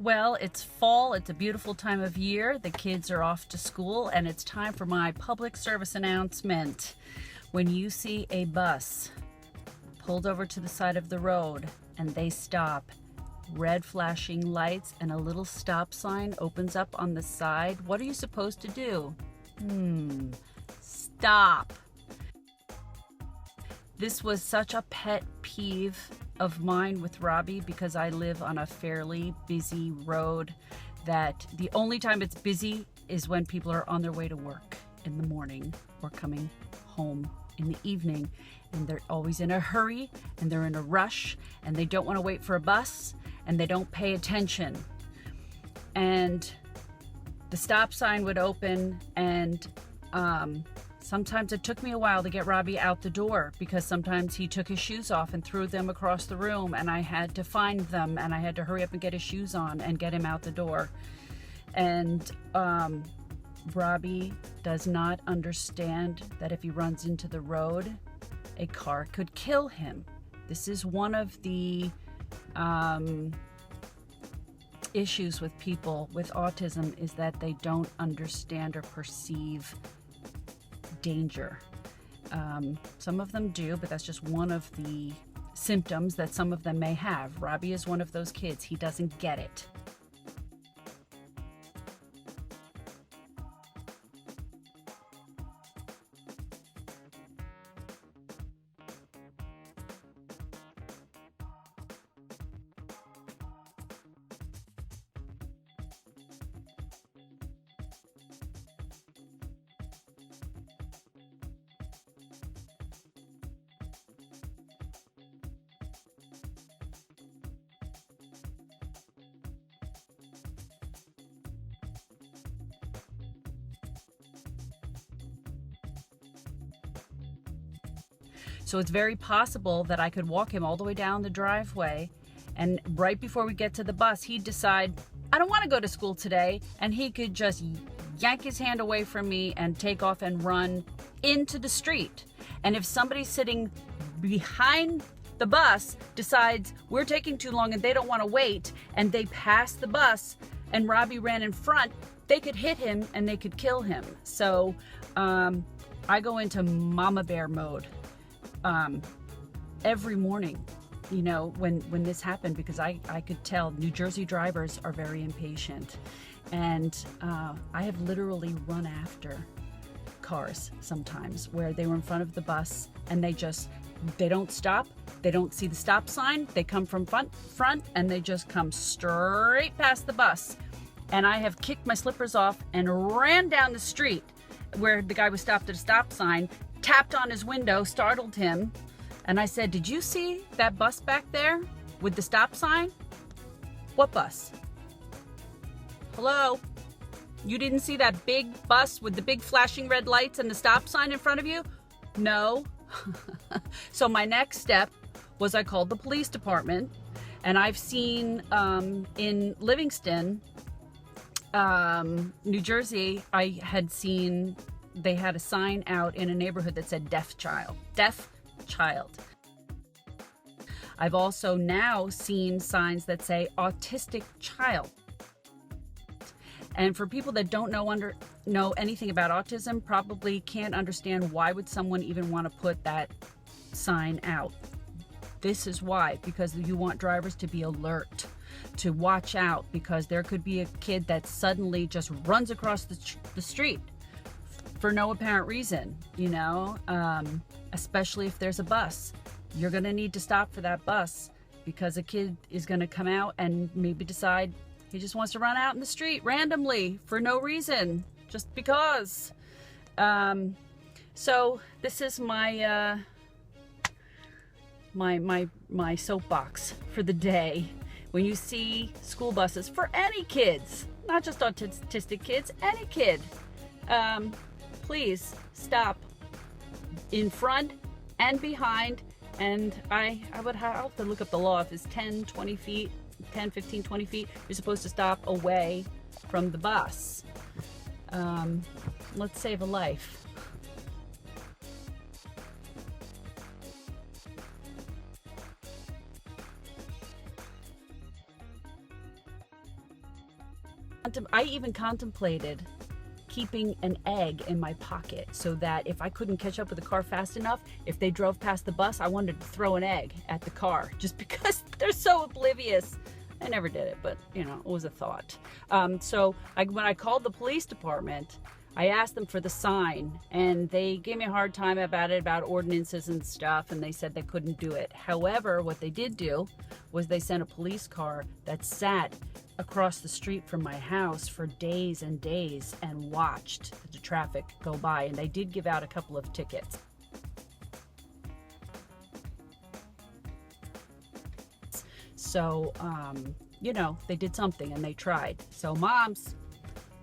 Well, it's fall. It's a beautiful time of year. The kids are off to school, and it's time for my public service announcement. When you see a bus pulled over to the side of the road and they stop, red flashing lights and a little stop sign opens up on the side, what are you supposed to do? Stop. This was such a pet peeve of mine with Robbie because I live on a fairly busy road that the only time it's busy is when people are on their way to work in the morning or coming home in the evening, and they're always in a hurry and they're in a rush and they don't want to wait for a bus and they don't pay attention. And the stop sign would open, and sometimes it took me a while to get Robbie out the door because sometimes he took his shoes off and threw them across the room, and I had to find them and I had to hurry up and get his shoes on and get him out the door. And Robbie does not understand that if he runs into the road, a car could kill him. This is one of the issues with people with autism, is that they don't understand or perceive danger. Some of them do, but that's just one of the symptoms that some of them may have. Robbie is one of those kids. He doesn't get it. So it's very possible that I could walk him all the way down the driveway, and right before we get to the bus, he'd decide, I don't want to go to school today, and he could just yank his hand away from me and take off and run into the street. And if somebody sitting behind the bus decides we're taking too long and they don't want to wait, and they pass the bus and Robbie ran in front, they could hit him and they could kill him. So I go into mama bear mode every morning, you know, when this happened, because I could tell New Jersey drivers are very impatient, and I have literally run after cars sometimes where they were in front of the bus and they don't stop, they don't see the stop sign, they come from front and they just come straight past the bus, and I have kicked my slippers off and ran down the street where the guy was stopped at a stop sign, tapped on his window, startled him, and I said, did you see that bus back there with the stop sign? What bus? Hello? You didn't see that big bus with the big flashing red lights and the stop sign in front of you? No. So my next step was I called the police department, and I've seen in Livingston, New Jersey, I had seen they had a sign out in a neighborhood that said deaf child. I've also now seen signs that say autistic child. And for people that don't know anything about autism, probably can't understand, why would someone even want to put that sign out? This is why, because you want drivers to be alert, to watch out, because there could be a kid that suddenly just runs across the street for no apparent reason, you know, especially if there's a bus. You're going to need to stop for that bus, because a kid is going to come out and maybe decide he just wants to run out in the street randomly for no reason, just because. So this is my my soapbox for the day. When you see school buses for any kids, not just autistic kids, any kid, please stop in front and behind. And I would have to look up the law. If it's 10, 20 feet, 10, 15, 20 feet, you're supposed to stop away from the bus. Let's save a life. I even contemplated keeping an egg in my pocket so that if I couldn't catch up with the car fast enough, if they drove past the bus, I wanted to throw an egg at the car just because they're so oblivious. I never did it, but you know, it was a thought. So when I called the police department, I asked them for the sign, and they gave me a hard time about it, about ordinances and stuff, and they said they couldn't do it. However, what they did do was they sent a police car that sat across the street from my house for days and days and watched the traffic go by, and they did give out a couple of tickets. So, you know, they did something and they tried. So moms,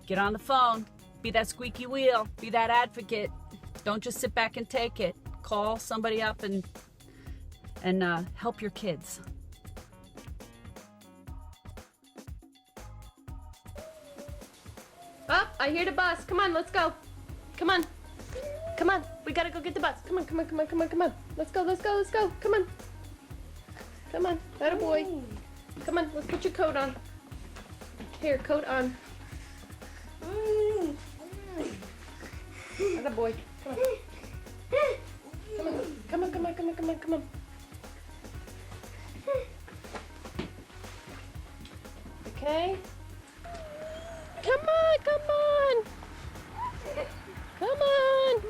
get on the phone. Be that squeaky wheel, be that advocate. Don't just sit back and take it. Call somebody up and help your kids. Oh, I hear the bus. Come on, let's go. Come on. Come on. We gotta go get the bus. Come on, come on, come on, come on, come on. Let's go, let's go, let's go. Come on. Come on. Atta boy. Come on, let's put your coat on. Here, coat on. Atta boy. Come on. Come on, come on, come on, come on, come on, come on. Okay. Come on, come on. Come on.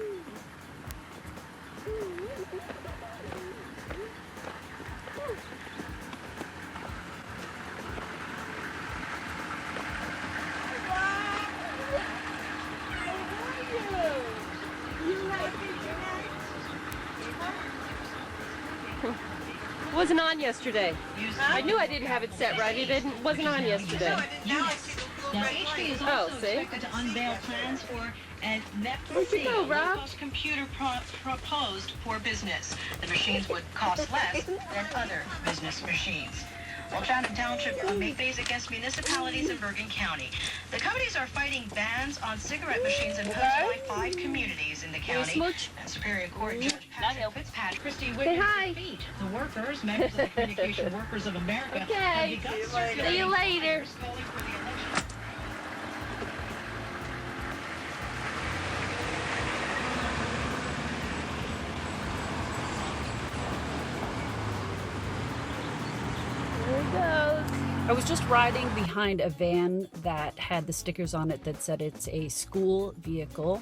Wasn't on yesterday. I knew I didn't have it set right. It wasn't on yesterday. Oh, see? To unveil plans for an Where'd you go, Rob? computer proposed for business. The machines would cost less than other business machines. Well, Chatham Township may face against municipalities in Bergen County. The companies are fighting bans on cigarette machines imposed by 5 communities in the county. And Superior Court Judge Patrick Fitzpatrick Christie witnessed defeat. The workers, members of the Communication Workers of America, Okay. See you later. I was just riding behind a van that had the stickers on it that said it's a school vehicle.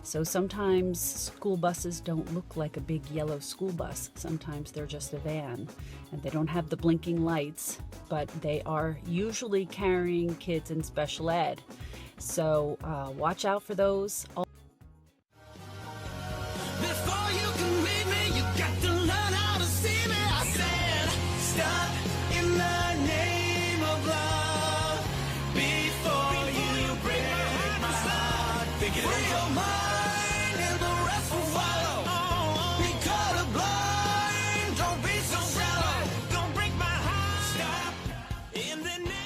So sometimes school buses don't look like a big yellow school bus. Sometimes they're just a van and they don't have the blinking lights, but they are usually carrying kids in special ed. So watch out for those. Before you can read me, you got to learn how to see me. I said, stop in the name of love. Before you break my heart, think it in your mind and the rest will follow. Be colorblind, don't be so shallow. Don't break my heart. Stop in the name.